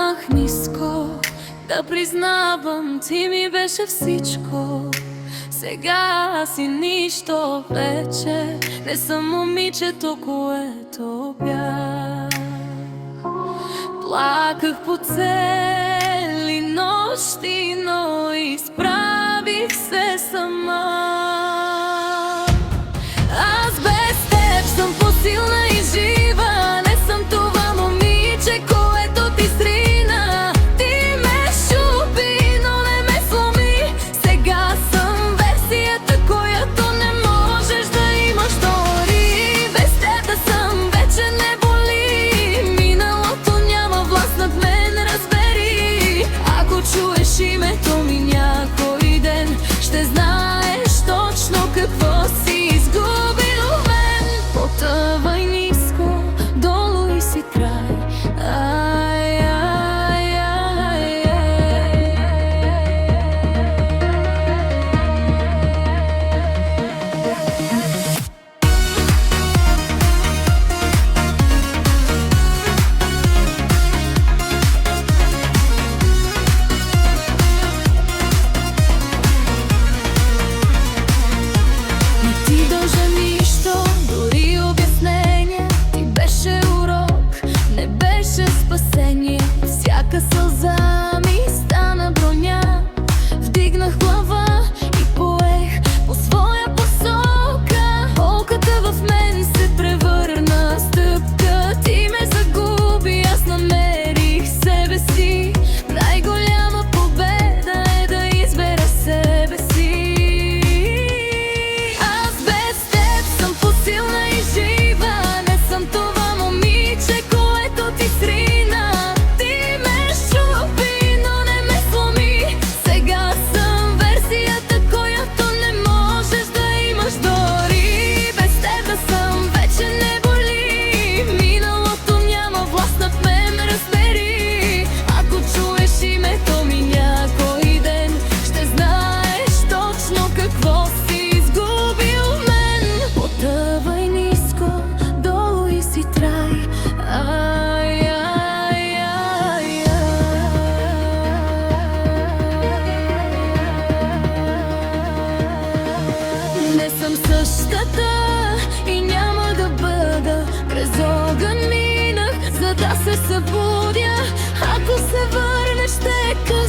Паднах ниско, да признавам, ти ми беше всичко. Сега си нищо вече, не съм момичето, което бях. Плаках по цели нощи, но изправих се сама. Аз без теб съм по-силна и жива, не съм това момиче, което ти срина. Ти ме щупи, но не ме сломи. Сега съм версията, която не можеш да имаш дори. Без теб да съм вече не боли. Миналото няма власт над мен, разбери. Ако чуеш името ми някой ден, ще знаеш точно какво си изгубил в мен. Потъвай ниско, долу и си край. Ай, ай, ай, ай. Не ти дължа нищо, дори обяснение. Ти беше урок, не беше спасение. Всяка сълза ми стана броня. Вдигнах глава и поех по своя посока. Болката в мен се превърна в стъпка. Ти ме загуби, аз намерих себе си. Най-голяма победа е да избера себе си. Аз без теб съм по-силна и жива, не съм това момиче, което ти срина. Ти ме щупи, но не ме сломи. Сега съм версията, която не можеш да имаш дори. Без теб да съм вече не боли. Миналото няма власт над мен, разбери. Ако чуеш името ми някой ден, ще знаеш точно какво си изгубил в мен. Потъвай ниско, долу и си трай. Ай, ай, ай, ай. Не съм същата и няма да бъда. През огън минах, за да се събудя. Ако се върнеш, ще кажа